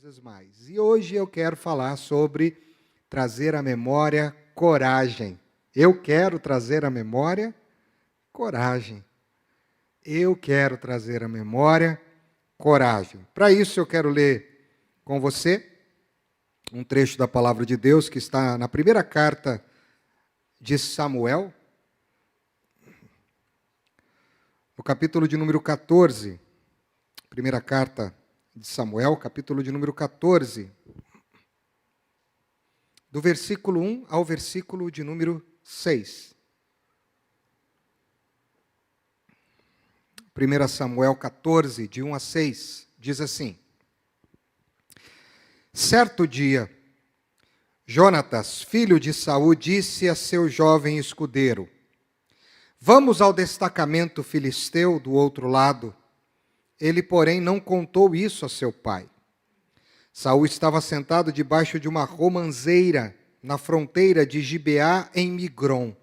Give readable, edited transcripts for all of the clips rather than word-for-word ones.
coisas mais. E hoje eu quero falar sobre trazer à memória coragem. Eu quero trazer à memória coragem. Eu quero trazer à memória coragem. Para isso eu quero ler com você um trecho da palavra de Deus que está na primeira carta de Samuel, no capítulo de número 14. Primeira carta de Samuel, capítulo de número 14, do versículo 1 ao versículo de número 6. 1 Samuel 14, de 1 a 6, diz assim: Certo dia, Jonatas, filho de Saul, disse a seu jovem escudeiro: Vamos ao destacamento filisteu do outro lado. Ele, porém, não contou isso a seu pai. Saul estava sentado debaixo de uma romanceira na fronteira de Gibeá, em Migron.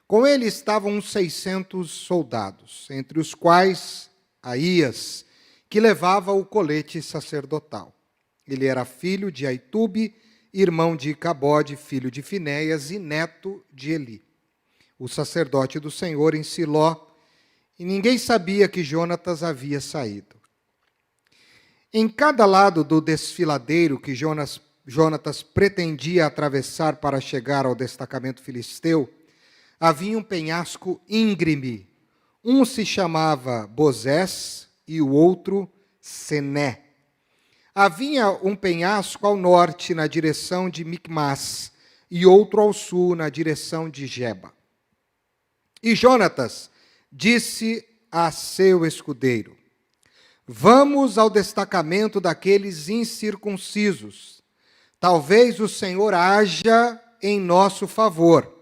Com ele estavam uns 600 soldados, entre os quais Aías, que levava o colete sacerdotal. Ele era filho de Aitube, irmão de Icabode, filho de Finéias e neto de Eli, o sacerdote do Senhor em Siló, e ninguém sabia que Jonatas havia saído. Em cada lado do desfiladeiro que Jonatas pretendia atravessar para chegar ao destacamento filisteu, havia um penhasco íngreme. Um se chamava Bozés e o outro Sené. Havia um penhasco ao norte, na direção de Micmas, e outro ao sul, na direção de Geba. E Jonatas disse a seu escudeiro: Vamos ao destacamento daqueles incircuncisos. Talvez o Senhor haja em nosso favor.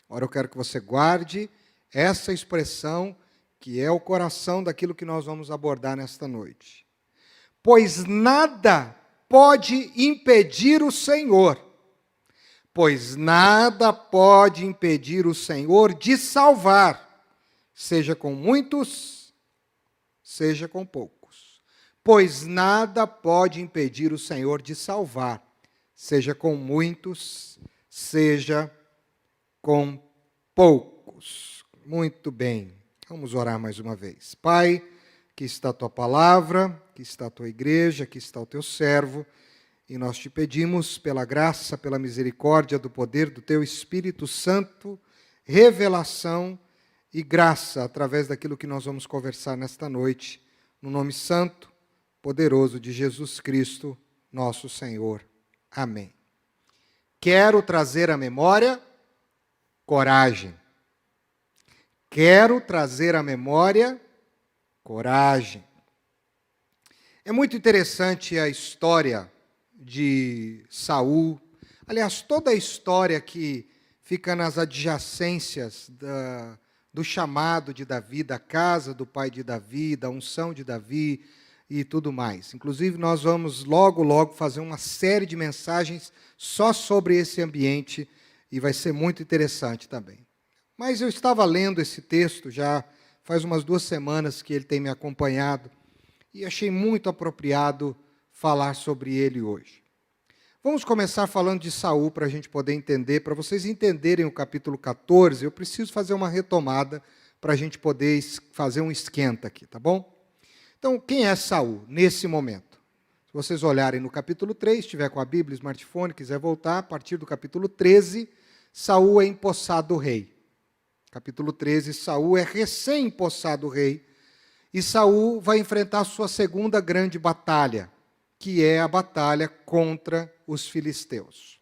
Agora eu quero que você guarde essa expressão, que é o coração daquilo que nós vamos abordar nesta noite. Pois nada pode impedir o Senhor. Pois nada pode impedir o Senhor de salvar, seja com muitos, seja com poucos. Pois nada pode impedir o Senhor de salvar, seja com muitos, seja com poucos. Muito bem, vamos orar mais uma vez. Pai, aqui está a tua palavra, aqui está a tua igreja, aqui está o teu servo, e nós te pedimos pela graça, pela misericórdia, do poder do teu Espírito Santo, revelação e graça através daquilo que nós vamos conversar nesta noite, no nome santo, poderoso de Jesus Cristo, nosso Senhor. Amém. Quero trazer à memória coragem. Quero trazer à memória coragem. É muito interessante a história de Saul. Aliás, toda a história que fica nas adjacências do chamado de Davi, da casa do pai de Davi, da unção de Davi e tudo mais. Inclusive, nós vamos logo fazer uma série de mensagens só sobre esse ambiente e vai ser muito interessante também. Mas eu estava lendo esse texto já faz umas 2 semanas que ele tem me acompanhado e achei muito apropriado falar sobre ele hoje. Vamos começar falando de Saul para a gente poder entender, para vocês entenderem o capítulo 14, eu preciso fazer uma retomada para a gente poder fazer um esquenta aqui, tá bom? Então, quem é Saul nesse momento? Se vocês olharem no capítulo 3, estiver com a Bíblia, smartphone, quiser voltar, a partir do capítulo 13, Saul é empossado rei. Capítulo 13, Saul é recém-empossado rei, e Saul vai enfrentar a sua segunda grande batalha, que é a batalha contra os filisteus.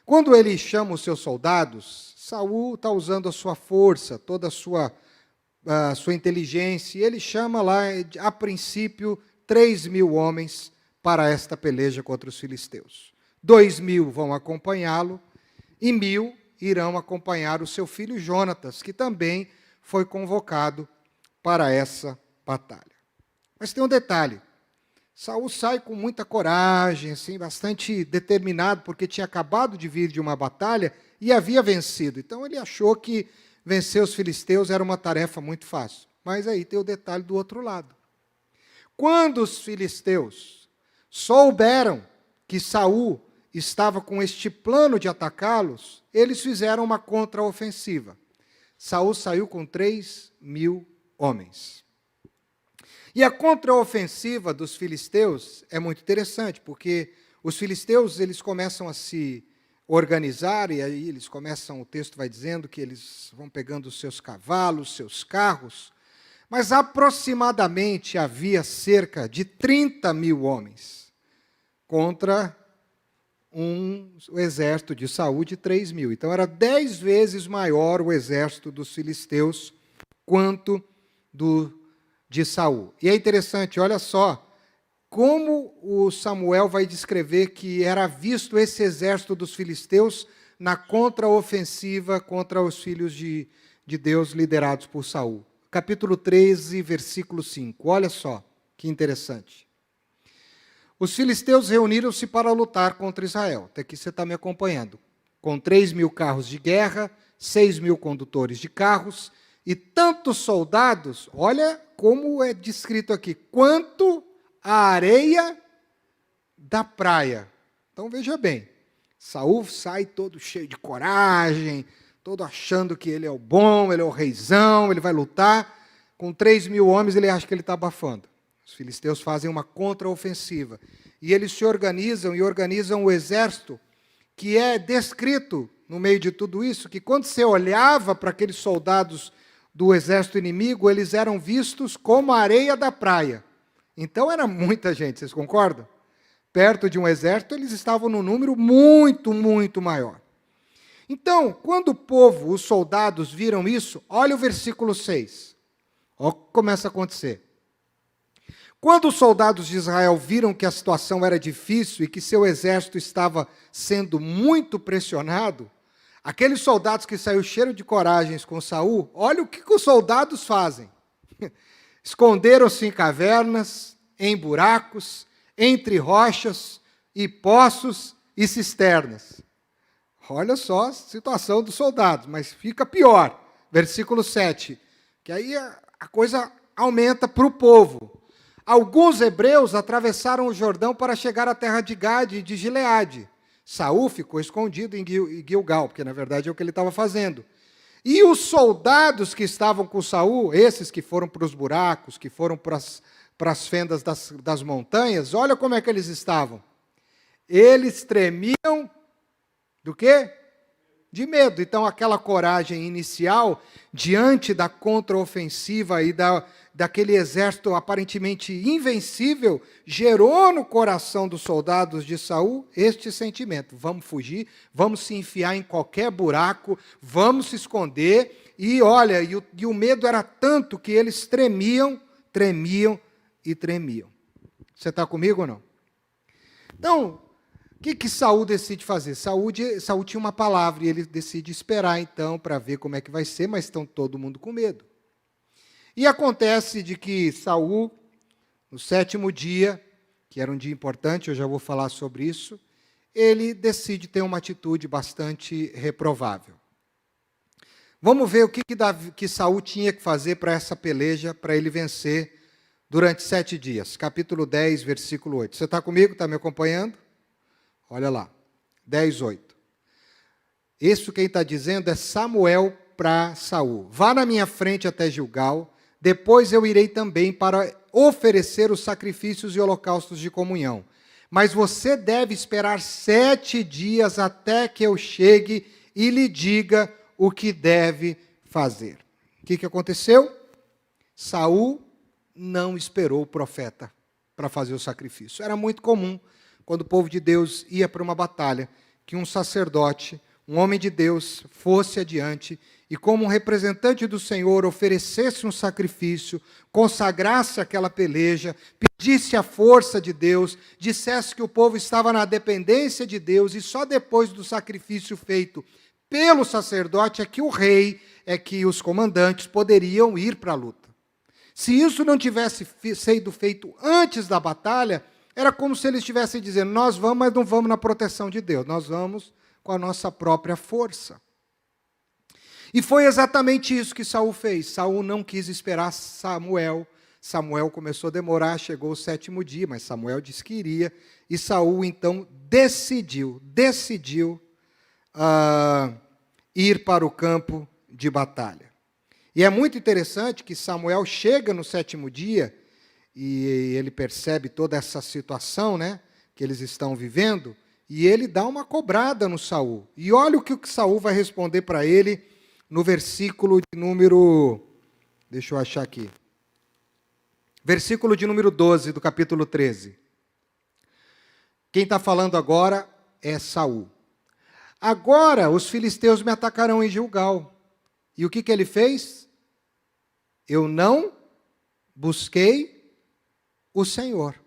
Quando ele chama os seus soldados, Saul está usando a sua força, toda a sua inteligência, e ele chama lá, a princípio, 3.000 homens para esta peleja contra os filisteus. 2.000 vão acompanhá-lo, e 1.000 irão acompanhar o seu filho Jonatas, que também foi convocado para essa batalha. Mas tem um detalhe. Saul sai com muita coragem, assim, bastante determinado, porque tinha acabado de vir de uma batalha e havia vencido. Então ele achou que vencer os filisteus era uma tarefa muito fácil. Mas aí tem o detalhe do outro lado. Quando os filisteus souberam que Saul estava com este plano de atacá-los, eles fizeram uma contraofensiva. Saul saiu com 3.000 homens. E a contraofensiva dos filisteus é muito interessante, porque os filisteus eles começam a se organizar, e aí eles começam, o texto vai dizendo que eles vão pegando os seus cavalos, seus carros, mas aproximadamente havia cerca de 30.000 homens contra o exército de Saul de 3.000. Então era 10 vezes maior o exército dos filisteus quanto de Saul. E é interessante, olha só, como o Samuel vai descrever que era visto esse exército dos filisteus na contraofensiva contra os filhos de Deus liderados por Saul. Capítulo 13, versículo 5. Olha só, que interessante. Os filisteus reuniram-se para lutar contra Israel. Até aqui você está me acompanhando. Com 3.000 carros de guerra, 6.000 condutores de carros e tantos soldados, olha como é descrito aqui, quanto a areia da praia. Então veja bem, Saul sai todo cheio de coragem, todo achando que ele é o bom, ele é o reizão, ele vai lutar. Com 3.000 homens, ele acha que ele está abafando. Os filisteus fazem uma contraofensiva. E eles se organizam e organizam o exército, que é descrito no meio de tudo isso, que quando você olhava para aqueles soldados do exército inimigo, eles eram vistos como a areia da praia. Então era muita gente, vocês concordam? Perto de um exército, eles estavam num número muito, muito maior. Então, quando o povo, os soldados, viram isso, olha o versículo 6. Olha o que começa a acontecer. Quando os soldados de Israel viram que a situação era difícil e que seu exército estava sendo muito pressionado, aqueles soldados que saíram cheios de coragens com Saul, olha o que os soldados fazem. Esconderam-se em cavernas, em buracos, entre rochas e poços e cisternas. Olha só a situação dos soldados, mas fica pior. Versículo 7, que aí a coisa aumenta para o povo. Alguns hebreus atravessaram o Jordão para chegar à terra de Gade e de Gileade. Saul ficou escondido em Gilgal, porque na verdade é o que ele estava fazendo. E os soldados que estavam com Saul, esses que foram para os buracos, que foram para as fendas das montanhas, olha como é que eles estavam. Eles tremiam do quê? De medo. Então, aquela coragem inicial, diante da contraofensiva e daquele exército aparentemente invencível, gerou no coração dos soldados de Saul este sentimento. Vamos fugir, vamos se enfiar em qualquer buraco, vamos se esconder. E olha, e o medo era tanto que eles tremiam e tremiam. Você está comigo ou não? Então, o que Saul decide fazer? Saul tinha uma palavra e ele decide esperar, então, para ver como é que vai ser, mas estão todo mundo com medo. E acontece de que Saul, no 7º dia, que era um dia importante, eu já vou falar sobre isso, ele decide ter uma atitude bastante reprovável. Vamos ver o que Saul tinha que fazer para essa peleja, para ele vencer durante 7 dias. Capítulo 10, versículo 8. Você está comigo? Está me acompanhando? Olha lá, 10:8. Isso quem está dizendo é Samuel para Saul. Vá na minha frente até Gilgal, depois eu irei também para oferecer os sacrifícios e holocaustos de comunhão. Mas você deve esperar 7 dias até que eu chegue e lhe diga o que deve fazer. O que aconteceu? Saul não esperou o profeta para fazer o sacrifício. Era muito comum, quando o povo de Deus ia para uma batalha, que um sacerdote, um homem de Deus, fosse adiante e, como um representante do Senhor, oferecesse um sacrifício, consagrasse aquela peleja, pedisse a força de Deus, dissesse que o povo estava na dependência de Deus e só depois do sacrifício feito pelo sacerdote é que o rei, é que os comandantes poderiam ir para a luta. Se isso não tivesse sido feito antes da batalha, era como se eles estivessem dizendo, nós vamos, mas não vamos na proteção de Deus, nós vamos com a nossa própria força. E foi exatamente isso que Saul fez. Saul não quis esperar Samuel. Samuel começou a demorar, chegou o 7º dia, mas Samuel disse que iria, e Saul então decidiu ir para o campo de batalha. E é muito interessante que Samuel chega no 7º dia, e ele percebe toda essa situação, né, que eles estão vivendo, e ele dá uma cobrada no Saul. E olha o que Saul vai responder para ele no versículo de número... Deixa eu achar aqui. Versículo de número 12 do capítulo 13. Quem está falando agora é Saul. Agora os filisteus me atacarão em Gilgal. E o que ele fez? Eu não busquei o Senhor.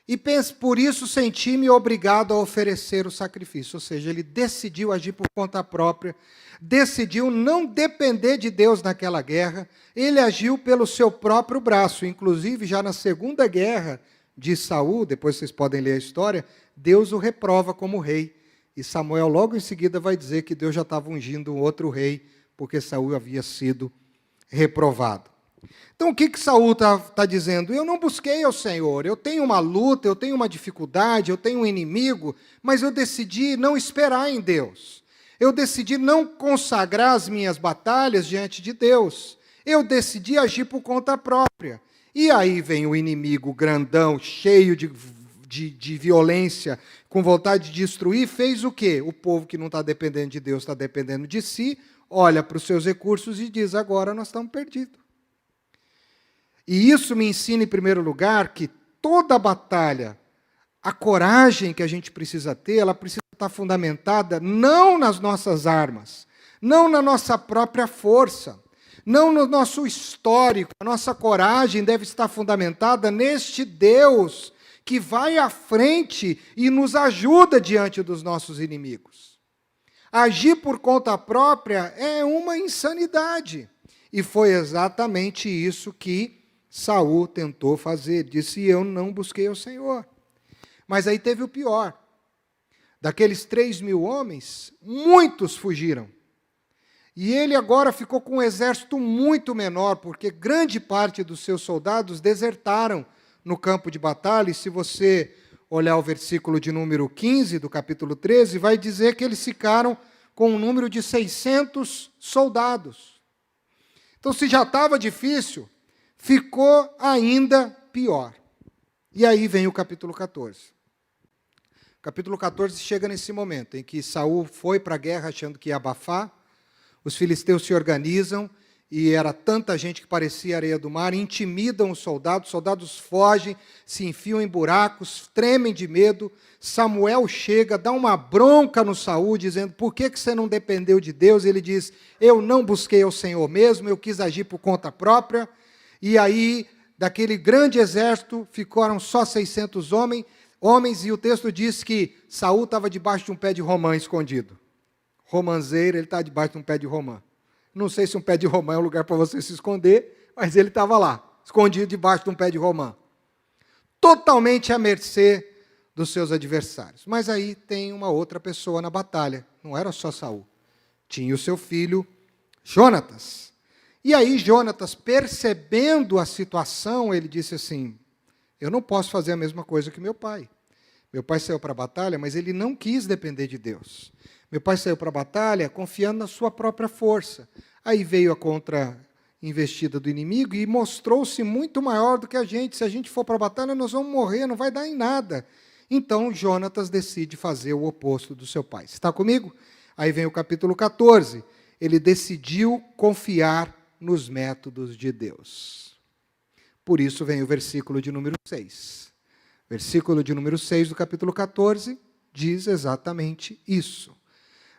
E por isso senti-me obrigado a oferecer o sacrifício. Ou seja, ele decidiu agir por conta própria, decidiu não depender de Deus naquela guerra, ele agiu pelo seu próprio braço. Inclusive, já na segunda guerra de Saul, depois vocês podem ler a história, Deus o reprova como rei. E Samuel logo em seguida vai dizer que Deus já estava ungindo um outro rei, porque Saul havia sido reprovado. Então o que Saul está dizendo? Eu não busquei ao Senhor, eu tenho uma luta, eu tenho uma dificuldade, eu tenho um inimigo, mas eu decidi não esperar em Deus. Eu decidi não consagrar as minhas batalhas diante de Deus. Eu decidi agir por conta própria. E aí vem o inimigo grandão, cheio de violência, com vontade de destruir, fez o quê? O povo que não está dependendo de Deus, está dependendo de si, olha para os seus recursos e diz, agora nós estamos perdidos. E isso me ensina, em primeiro lugar, que toda batalha, a coragem que a gente precisa ter, ela precisa estar fundamentada não nas nossas armas, não na nossa própria força, não no nosso histórico. A nossa coragem deve estar fundamentada neste Deus que vai à frente e nos ajuda diante dos nossos inimigos. Agir por conta própria é uma insanidade. E foi exatamente isso que Saul tentou fazer. Disse, eu não busquei o Senhor. Mas aí teve o pior. Daqueles 3.000 homens, muitos fugiram. E ele agora ficou com um exército muito menor, porque grande parte dos seus soldados desertaram no campo de batalha. E se você olhar o versículo de número 15 do capítulo 13, vai dizer que eles ficaram com um número de 600 soldados. Então, se já estava difícil, ficou ainda pior. E aí vem o capítulo 14. O capítulo 14 chega nesse momento em que Saul foi para a guerra achando que ia abafar, os filisteus se organizam, e era tanta gente que parecia areia do mar, intimidam os soldados fogem, se enfiam em buracos, tremem de medo. Samuel chega, dá uma bronca no Saul, dizendo, por que você não dependeu de Deus? Ele diz, eu não busquei ao Senhor mesmo, eu quis agir por conta própria. E aí, daquele grande exército, ficaram só 600 homens, e o texto diz que Saul estava debaixo de um pé de romã escondido. Romanzeiro, ele está debaixo de um pé de romã. Não sei se um pé de romã é um lugar para você se esconder, mas ele estava lá, escondido debaixo de um pé de romã. Totalmente à mercê dos seus adversários. Mas aí tem uma outra pessoa na batalha, não era só Saul. Tinha o seu filho, Jonatas. E aí Jonatas, percebendo a situação, ele disse assim, eu não posso fazer a mesma coisa que meu pai. Meu pai saiu para a batalha, mas ele não quis depender de Deus. Meu pai saiu para a batalha confiando na sua própria força. Aí veio a contra-investida do inimigo e mostrou-se muito maior do que a gente. Se a gente for para a batalha, nós vamos morrer, não vai dar em nada. Então, Jonatas decide fazer o oposto do seu pai. Está comigo? Aí vem o capítulo 14. Ele decidiu confiar nos métodos de Deus. Por isso vem o versículo de número 6. Versículo de número 6 do capítulo 14 diz exatamente isso.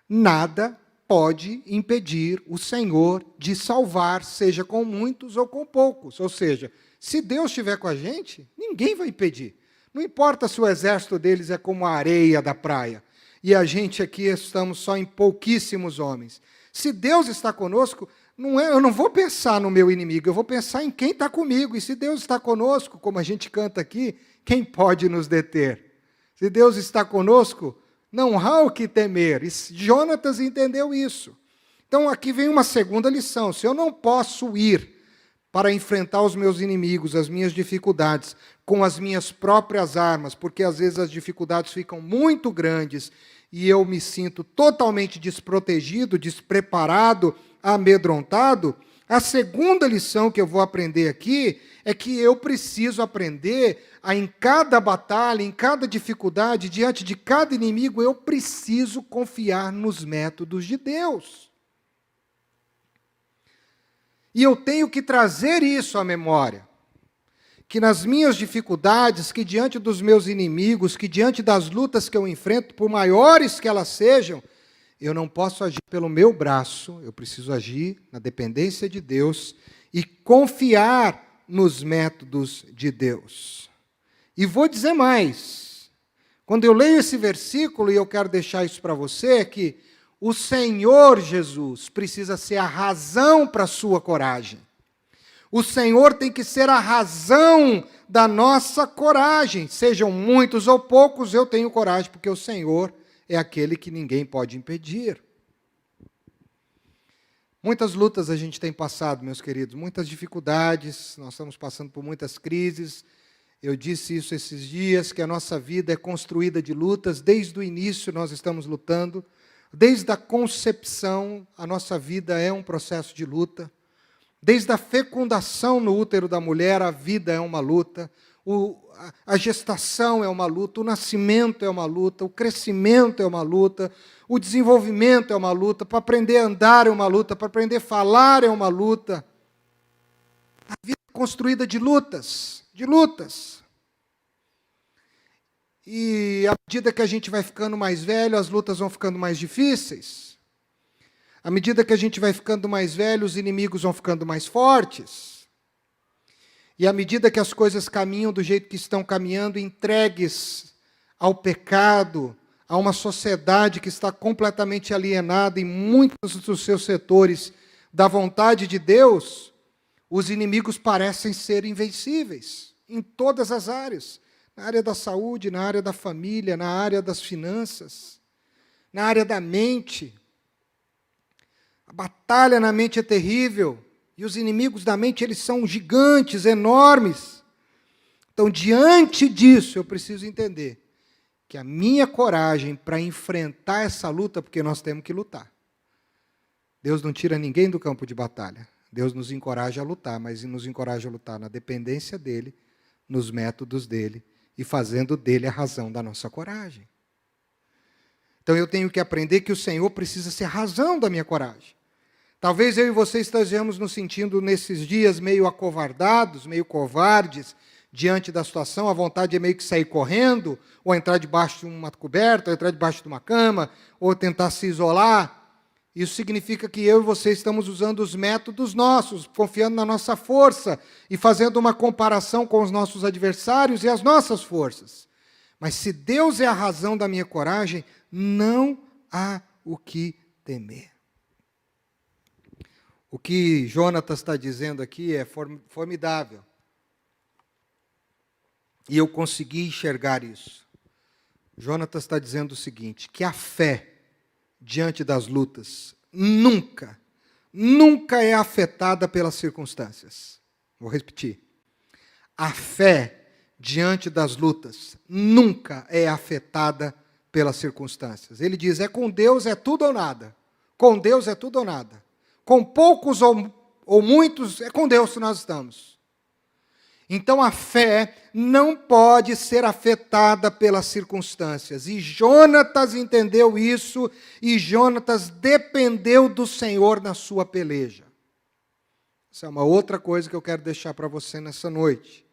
Nada pode impedir o Senhor de salvar, seja com muitos ou com poucos. Ou seja, se Deus estiver com a gente, ninguém vai impedir. Não importa se o exército deles é como a areia da praia, e a gente aqui estamos só em pouquíssimos homens. Se Deus está conosco, eu não vou pensar no meu inimigo, eu vou pensar em quem está comigo. E se Deus está conosco, como a gente canta aqui, quem pode nos deter? Se Deus está conosco, não há o que temer. E Jonatas entendeu isso. Então, aqui vem uma segunda lição. Se eu não posso ir para enfrentar os meus inimigos, as minhas dificuldades, com as minhas próprias armas, porque às vezes as dificuldades ficam muito grandes e eu me sinto totalmente desprotegido, despreparado, amedrontado. A segunda lição que eu vou aprender aqui é que eu preciso aprender a, em cada batalha, em cada dificuldade, diante de cada inimigo, eu preciso confiar nos métodos de Deus. E eu tenho que trazer isso à memória, que nas minhas dificuldades, que diante dos meus inimigos, que diante das lutas que eu enfrento, por maiores que elas sejam, eu não posso agir pelo meu braço, eu preciso agir na dependência de Deus e confiar nos métodos de Deus. E vou dizer mais, quando eu leio esse versículo, e eu quero deixar isso para você, é que o Senhor Jesus precisa ser a razão para a sua coragem. O Senhor tem que ser a razão da nossa coragem. Sejam muitos ou poucos, eu tenho coragem, porque o Senhor é aquele que ninguém pode impedir. Muitas lutas a gente tem passado, meus queridos, muitas dificuldades, nós estamos passando por muitas crises. Eu disse isso esses dias, que a nossa vida é construída de lutas, desde o início nós estamos lutando. Desde a concepção, a nossa vida é um processo de luta. Desde a fecundação no útero da mulher, a vida é uma luta. A gestação é uma luta, o nascimento é uma luta, o crescimento é uma luta, o desenvolvimento é uma luta, para aprender a andar é uma luta, para aprender a falar é uma luta. A vida é construída de lutas, de lutas. E à medida que a gente vai ficando mais velho, as lutas vão ficando mais difíceis. À medida que a gente vai ficando mais velho, os inimigos vão ficando mais fortes. E à medida que as coisas caminham do jeito que estão caminhando, entregues ao pecado, a uma sociedade que está completamente alienada em muitos dos seus setores da vontade de Deus, os inimigos parecem ser invencíveis em todas as áreas. Na área da saúde, na área da família, na área das finanças, na área da mente. A batalha na mente é terrível, e os inimigos da mente, eles são gigantes, enormes. Então, diante disso, eu preciso entender que a minha coragem para enfrentar essa luta, porque nós temos que lutar. Deus não tira ninguém do campo de batalha. Deus nos encoraja a lutar, mas nos encoraja a lutar na dependência dEle, nos métodos dEle, e fazendo dele a razão da nossa coragem. Então eu tenho que aprender que o Senhor precisa ser a razão da minha coragem. Talvez eu e você estejamos nos sentindo nesses dias meio acovardados, meio covardes, diante da situação, a vontade é meio que sair correndo, ou entrar debaixo de uma coberta, ou entrar debaixo de uma cama, ou tentar se isolar. Isso significa que eu e você estamos usando os métodos nossos, confiando na nossa força e fazendo uma comparação com os nossos adversários e as nossas forças. Mas se Deus é a razão da minha coragem, não há o que temer. O que Jonatas está dizendo aqui é formidável. E eu consegui enxergar isso. Jonatas está dizendo o seguinte, que a fé diante das lutas, nunca é afetada pelas circunstâncias. Vou repetir. A fé diante das lutas nunca é afetada pelas circunstâncias. Ele diz, com Deus é tudo ou nada. Com Deus é tudo ou nada. Com poucos ou muitos, é com Deus que nós estamos. Então a fé não pode ser afetada pelas circunstâncias. E Jonatas entendeu isso, e Jonatas dependeu do Senhor na sua peleja. Essa é uma outra coisa que eu quero deixar para você nessa noite.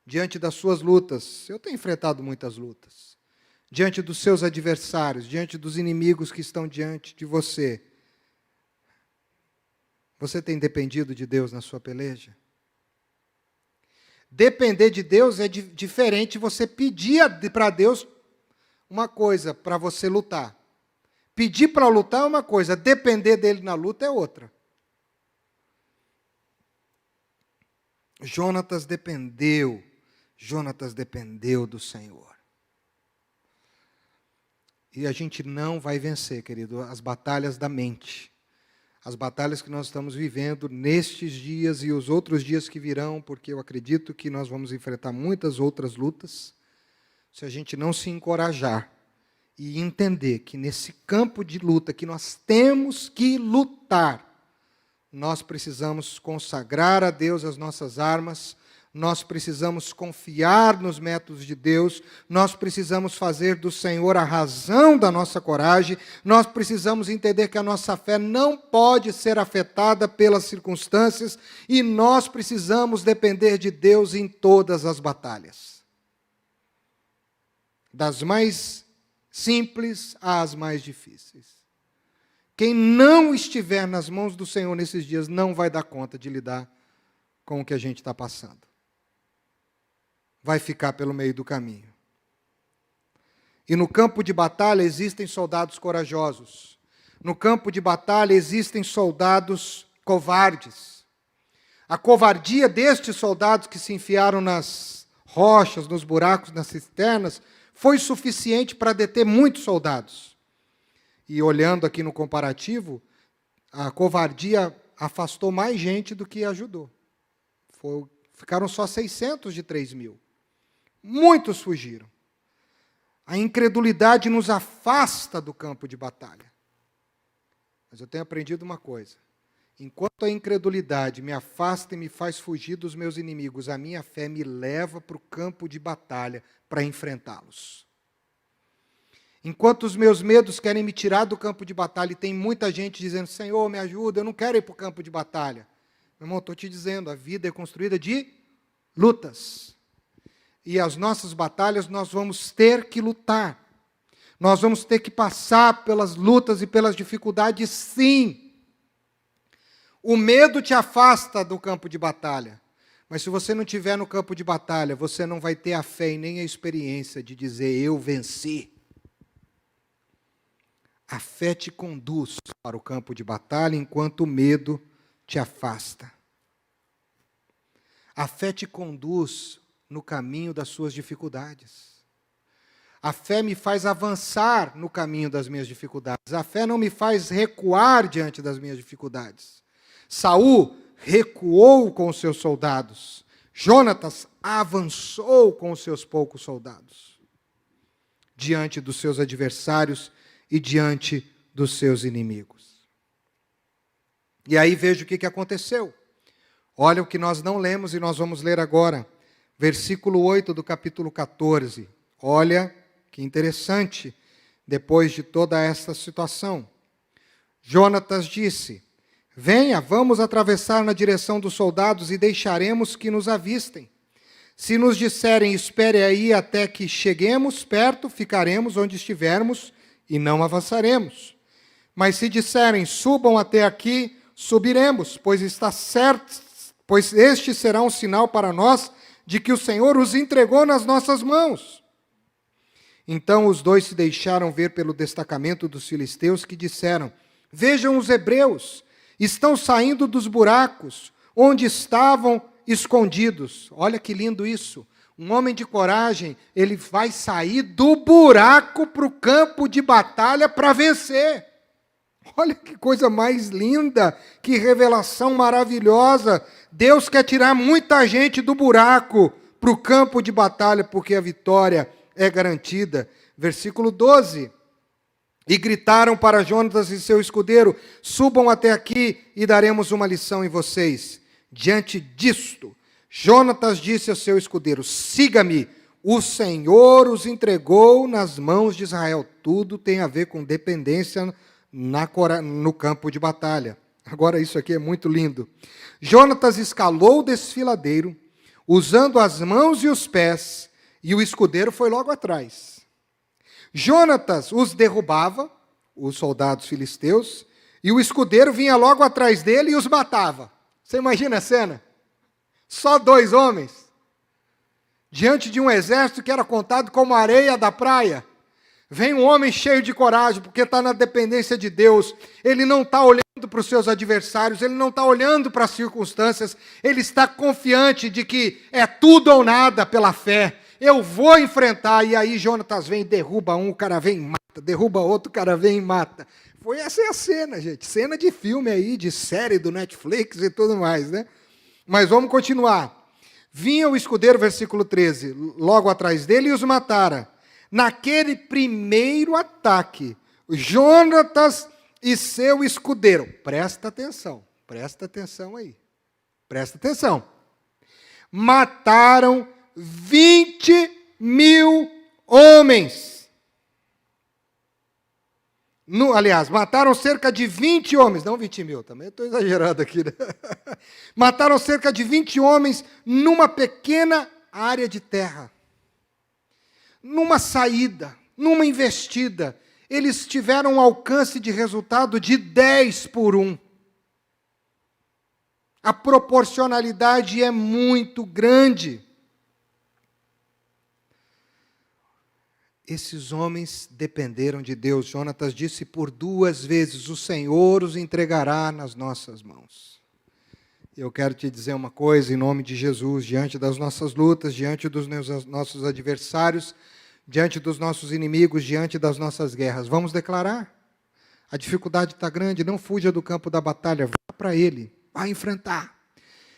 Diante das suas lutas, eu tenho enfrentado muitas lutas. Diante dos seus adversários, diante dos inimigos que estão diante de você. Você tem dependido de Deus na sua peleja? Depender de Deus é diferente você pedir para Deus uma coisa para você lutar. Pedir para lutar é uma coisa, depender dele na luta é outra. Jonatas dependeu do Senhor. E a gente não vai vencer, querido, as batalhas da mente. as batalhas que nós estamos vivendo nestes dias e os outros dias que virão, porque eu acredito que nós vamos enfrentar muitas outras lutas, se a gente não se encorajar e entender que nesse campo de luta que nós temos que lutar, nós precisamos consagrar a Deus as nossas armas, nós precisamos confiar nos métodos de Deus, nós precisamos fazer do Senhor a razão da nossa coragem, nós precisamos entender que a nossa fé não pode ser afetada pelas circunstâncias e nós precisamos depender de Deus em todas as batalhas. Das mais simples às mais difíceis. Quem não estiver nas mãos do Senhor nesses dias não vai dar conta de lidar com o que a gente está passando. Vai ficar pelo meio do caminho. E no campo de batalha existem soldados corajosos. No campo de batalha existem soldados covardes. A covardia destes soldados que se enfiaram nas rochas, nos buracos, nas cisternas, foi suficiente para deter muitos soldados. E olhando aqui no comparativo, a covardia afastou mais gente do que ajudou. Ficaram só 600 de 3.000. Muitos fugiram. A incredulidade nos afasta do campo de batalha. Mas eu tenho aprendido uma coisa. Enquanto a incredulidade me afasta e me faz fugir dos meus inimigos, a minha fé me leva para o campo de batalha para enfrentá-los. Enquanto os meus medos querem me tirar do campo de batalha, e tem muita gente dizendo, Senhor, me ajuda, eu não quero ir para o campo de batalha. Meu irmão, estou te dizendo, a vida é construída de lutas. E as nossas batalhas nós vamos ter que lutar. Nós vamos ter que passar pelas lutas e pelas dificuldades, sim. O medo te afasta do campo de batalha. Mas se você não estiver no campo de batalha, você não vai ter a fé e nem a experiência de dizer, eu venci. A fé te conduz para o campo de batalha, enquanto o medo te afasta. A fé te conduz no caminho das suas dificuldades. A fé me faz avançar no caminho das minhas dificuldades. A fé não me faz recuar diante das minhas dificuldades. Saul recuou com os seus soldados. Jonatas avançou com os seus poucos soldados. Diante dos seus adversários e diante dos seus inimigos. E aí veja o que aconteceu. Olha o que nós não lemos e nós vamos ler agora. Versículo 8 do capítulo 14. Olha que interessante, depois de toda essa situação. Jonatas disse, venha, vamos atravessar na direção dos soldados e deixaremos que nos avistem. Se nos disserem, espere aí até que cheguemos perto, ficaremos onde estivermos e não avançaremos. Mas se disserem, subam até aqui, subiremos, pois está certo, pois este será um sinal para nós de que o Senhor os entregou nas nossas mãos. Então os dois se deixaram ver pelo destacamento dos filisteus, que disseram, vejam os hebreus, estão saindo dos buracos, onde estavam escondidos. Olha que lindo isso. Um homem de coragem, ele vai sair do buraco para o campo de batalha para vencer. Olha que coisa mais linda, que revelação maravilhosa. Deus quer tirar muita gente do buraco para o campo de batalha, porque a vitória é garantida. Versículo 12. E gritaram para Jonatas e seu escudeiro, subam até aqui e daremos uma lição em vocês. Diante disto, Jonatas disse ao seu escudeiro, siga-me, o Senhor os entregou nas mãos de Israel. Tudo tem a ver com dependência no campo de batalha. Agora isso aqui é muito lindo. Jonatas escalou o desfiladeiro, usando as mãos e os pés, e o escudeiro foi logo atrás. Jonatas os derrubava, os soldados filisteus, e o escudeiro vinha logo atrás dele e os matava. Você imagina a cena? Só 2 homens, diante de um exército que era contado como areia da praia. Vem um homem cheio de coragem, porque está na dependência de Deus. Ele não está olhando para os seus adversários, ele não está olhando para as circunstâncias, ele está confiante de que é tudo ou nada pela fé. Eu vou enfrentar. E aí Jonatas vem e derruba um, o cara vem e mata. Derruba outro, o cara vem e mata. Foi essa é a cena, gente. Cena de filme aí, de série do Netflix e tudo mais, né? Mas vamos continuar. Vinha o escudeiro, versículo 13, logo atrás dele e os matara. Naquele primeiro ataque, Jonatas e seu escudeiro. Presta atenção aí. Presta atenção. Mataram 20.000 homens. Aliás, mataram cerca de 20 homens, não 20.000, também estou exagerando aqui, né? Mataram cerca de 20 homens numa pequena área de terra. Numa saída, numa investida, eles tiveram um alcance de resultado de 10-1. A proporcionalidade é muito grande. Esses homens dependeram de Deus. Jonatas disse por 2 vezes, o Senhor os entregará nas nossas mãos. Eu quero te dizer uma coisa, em nome de Jesus, diante das nossas lutas, diante dos nossos adversários, diante dos nossos inimigos, diante das nossas guerras. Vamos declarar? A dificuldade está grande, não fuja do campo da batalha, vá para ele, vá enfrentar.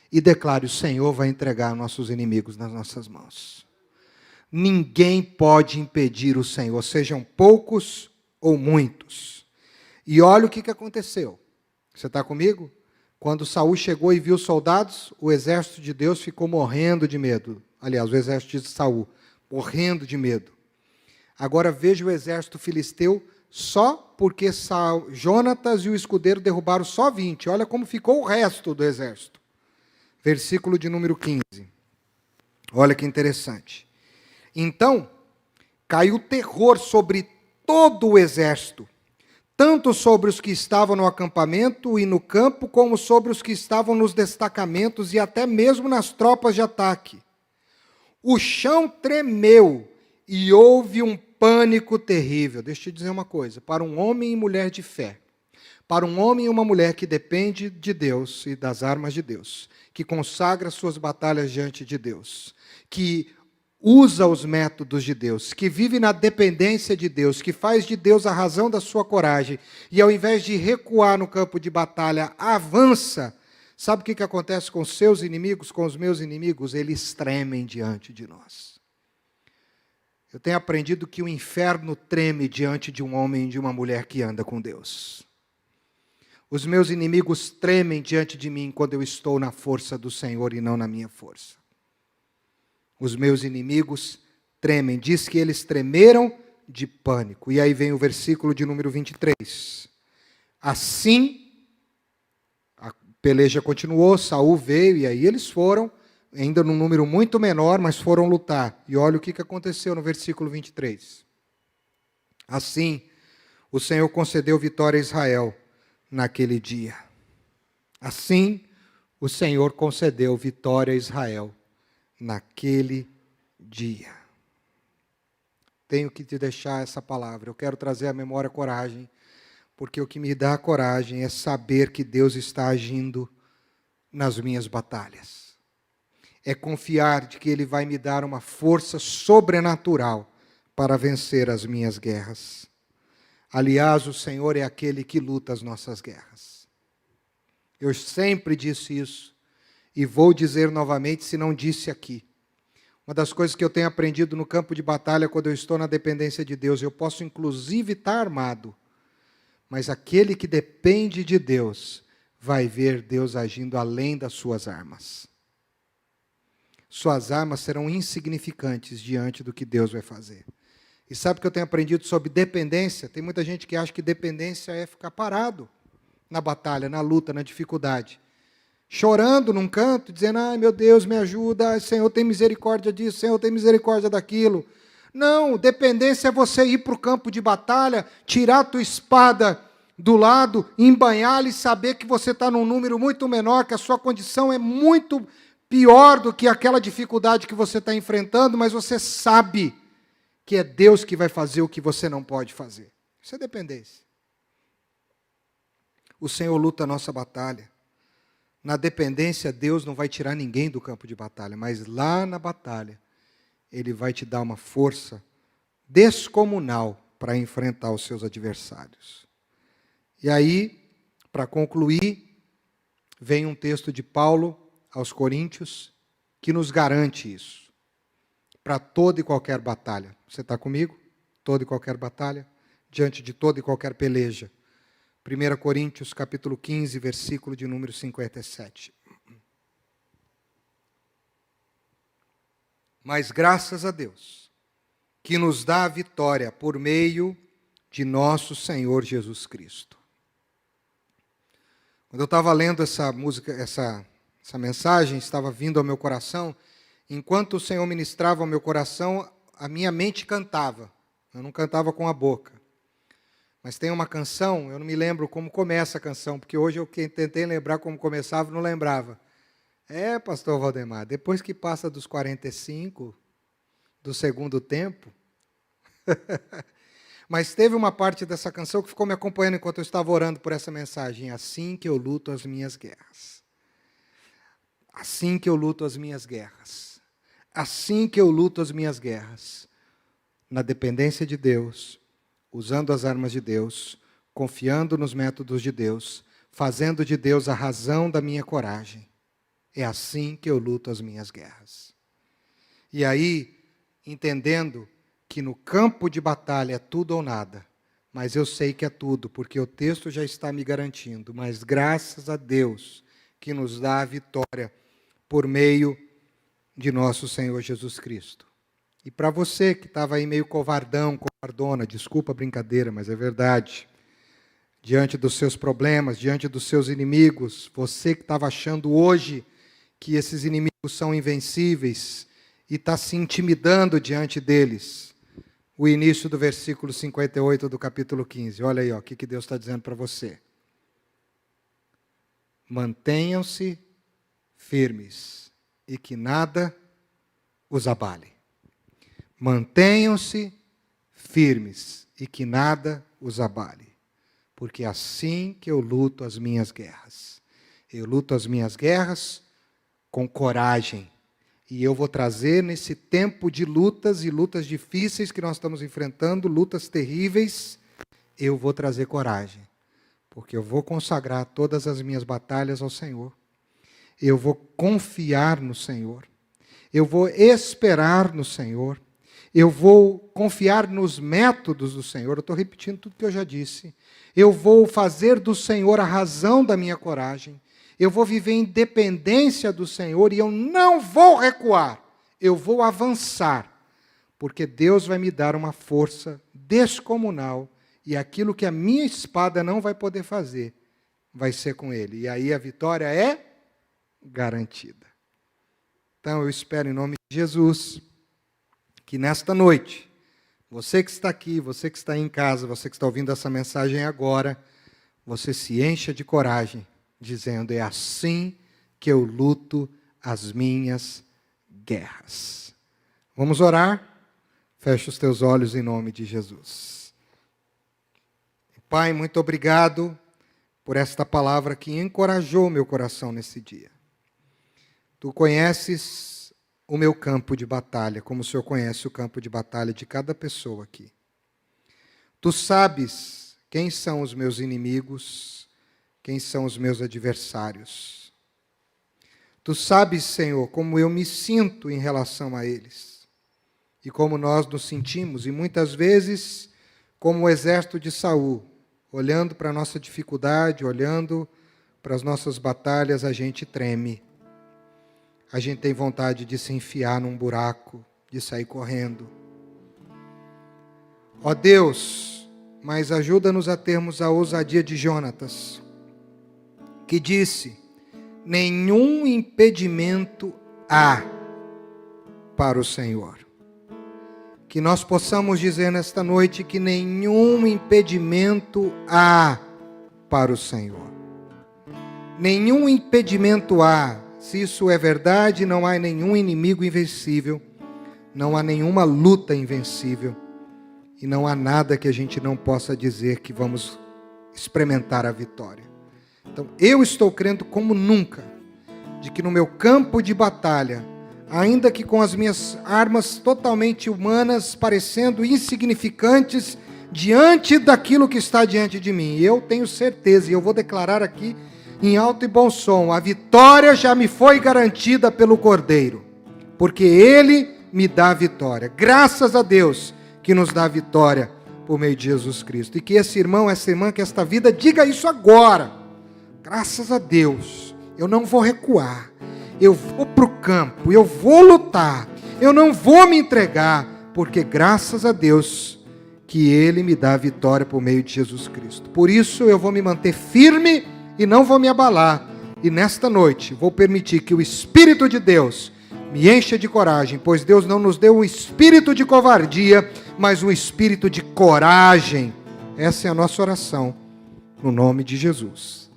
E declare, o Senhor vai entregar nossos inimigos nas nossas mãos. Ninguém pode impedir o Senhor, sejam poucos ou muitos. E olha o que aconteceu. Você está comigo? Quando Saul chegou e viu os soldados, o exército de Deus ficou morrendo de medo. Aliás, o exército de Saul, morrendo de medo. Agora veja o exército filisteu, só porque Jonatas e o escudeiro derrubaram só 20. Olha como ficou o resto do exército. Versículo de número 15. Olha que interessante. Então, caiu terror sobre todo o exército, tanto sobre os que estavam no acampamento e no campo, como sobre os que estavam nos destacamentos e até mesmo nas tropas de ataque. O chão tremeu e houve um pânico terrível. Deixa eu te dizer uma coisa, para um homem e mulher de fé, para um homem e uma mulher que depende de Deus e das armas de Deus, que consagra suas batalhas diante de Deus, que usa os métodos de Deus, que vive na dependência de Deus, que faz de Deus a razão da sua coragem, e ao invés de recuar no campo de batalha, avança. Sabe o que acontece com os seus inimigos, com os meus inimigos? Eles tremem diante de nós. Eu tenho aprendido que o inferno treme diante de um homem e de uma mulher que anda com Deus. Os meus inimigos tremem diante de mim quando eu estou na força do Senhor e não na minha força. Os meus inimigos tremem. Diz que eles tremeram de pânico. E aí vem o versículo de número 23. Assim, a peleja continuou, Saul veio, e aí eles foram, ainda num número muito menor, mas foram lutar. E olha o que aconteceu no versículo 23. Assim, o Senhor concedeu vitória a Israel naquele dia. Assim, o Senhor concedeu vitória a Israel naquele dia. Tenho que te deixar essa palavra. Eu quero trazer à memória coragem, porque o que me dá coragem é saber que Deus está agindo nas minhas batalhas. É confiar de que Ele vai me dar uma força sobrenatural para vencer as minhas guerras. Aliás, o Senhor é aquele que luta as nossas guerras. Eu sempre disse isso. E vou dizer novamente, se não disse aqui. Uma das coisas que eu tenho aprendido no campo de batalha, quando eu estou na dependência de Deus, eu posso inclusive estar armado, mas aquele que depende de Deus, vai ver Deus agindo além das suas armas. Suas armas serão insignificantes diante do que Deus vai fazer. E sabe o que eu tenho aprendido sobre dependência? Tem muita gente que acha que dependência é ficar parado na batalha, na luta, na dificuldade. Chorando num canto, dizendo, ai meu Deus, me ajuda, ai, Senhor tem misericórdia disso, Senhor tem misericórdia daquilo. Não, dependência é você ir para o campo de batalha, tirar a tua espada do lado, embanhá-la e saber que você está num número muito menor, que a sua condição é muito pior do que aquela dificuldade que você está enfrentando, mas você sabe que é Deus que vai fazer o que você não pode fazer. Isso é dependência. O Senhor luta a nossa batalha. Na dependência, Deus não vai tirar ninguém do campo de batalha, mas lá na batalha, Ele vai te dar uma força descomunal para enfrentar os seus adversários. E aí, para concluir, vem um texto de Paulo aos Coríntios que nos garante isso. Para toda e qualquer batalha. Você está comigo? Toda e qualquer batalha? Diante de toda e qualquer peleja. 1 Coríntios, capítulo 15, versículo de número 57. Mas graças a Deus, que nos dá a vitória por meio de nosso Senhor Jesus Cristo. Quando eu estava lendo essa música, essa mensagem, estava vindo ao meu coração, enquanto o Senhor ministrava ao meu coração, a minha mente cantava. Eu não cantava com a boca. Mas tem uma canção, eu não me lembro como começa a canção, porque hoje eu tentei lembrar como começava e não lembrava. Pastor Valdemar, depois que passa dos 45, do segundo tempo... Mas teve uma parte dessa canção que ficou me acompanhando enquanto eu estava orando por essa mensagem. Assim que eu luto as minhas guerras. Assim que eu luto as minhas guerras. Assim que eu luto as minhas guerras. Na dependência de Deus, usando as armas de Deus, confiando nos métodos de Deus, fazendo de Deus a razão da minha coragem. É assim que eu luto as minhas guerras. E aí, entendendo que no campo de batalha é tudo ou nada, mas eu sei que é tudo, porque o texto já está me garantindo, mas graças a Deus que nos dá a vitória por meio de nosso Senhor Jesus Cristo. E para você que estava aí meio covardão, covardona, desculpa a brincadeira, mas é verdade, diante dos seus problemas, diante dos seus inimigos, você que estava achando hoje que esses inimigos são invencíveis e está se intimidando diante deles, o início do versículo 58 do capítulo 15. Olha aí, o que Deus está dizendo para você. Mantenham-se firmes e que nada os abale. Mantenham-se firmes e que nada os abale. Porque é assim que eu luto as minhas guerras. Eu luto as minhas guerras com coragem. E eu vou trazer nesse tempo de lutas e lutas difíceis que nós estamos enfrentando, lutas terríveis, eu vou trazer coragem. Porque eu vou consagrar todas as minhas batalhas ao Senhor. Eu vou confiar no Senhor. Eu vou esperar no Senhor. Eu vou confiar nos métodos do Senhor. Eu estou repetindo tudo que eu já disse. Eu vou fazer do Senhor a razão da minha coragem. Eu vou viver em dependência do Senhor e eu não vou recuar. Eu vou avançar, porque Deus vai me dar uma força descomunal e aquilo que a minha espada não vai poder fazer, vai ser com Ele. E aí a vitória é garantida. Então eu espero em nome de Jesus que nesta noite, você que está aqui, você que está em casa, você que está ouvindo essa mensagem agora, você se encha de coragem, dizendo, é assim que eu luto as minhas guerras. Vamos orar? Feche os teus olhos em nome de Jesus. Pai, muito obrigado por esta palavra que encorajou meu coração nesse dia. Tu conheces o meu campo de batalha, como o Senhor conhece o campo de batalha de cada pessoa aqui. Tu sabes quem são os meus inimigos, quem são os meus adversários. Tu sabes, Senhor, como eu me sinto em relação a eles. E como nós nos sentimos, e muitas vezes, como o exército de Saul, olhando para a nossa dificuldade, olhando para as nossas batalhas, a gente treme. A gente tem vontade de se enfiar num buraco, de sair correndo. Ó Deus, mas ajuda-nos a termos a ousadia de Jonatas, que disse, nenhum impedimento há para o Senhor. Que nós possamos dizer nesta noite que nenhum impedimento há para o Senhor. Nenhum impedimento há. Se isso é verdade, não há nenhum inimigo invencível, não há nenhuma luta invencível, e não há nada que a gente não possa dizer que vamos experimentar a vitória. Então, eu estou crendo como nunca, de que no meu campo de batalha, ainda que com as minhas armas totalmente humanas, parecendo insignificantes diante daquilo que está diante de mim. E eu tenho certeza, e eu vou declarar aqui em alto e bom som, a vitória já me foi garantida pelo Cordeiro, porque Ele me dá a vitória. Graças a Deus que nos dá a vitória por meio de Jesus Cristo. E que esse irmão, essa irmã, que esta vida diga isso agora. Graças a Deus, eu não vou recuar. Eu vou para o campo, eu vou lutar. Eu não vou me entregar, porque graças a Deus que Ele me dá a vitória por meio de Jesus Cristo. Por isso eu vou me manter firme e não vou me abalar. E nesta noite vou permitir que o Espírito de Deus me encha de coragem, pois Deus não nos deu um espírito de covardia, mas um espírito de coragem. Essa é a nossa oração, no nome de Jesus.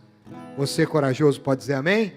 Você corajoso pode dizer amém?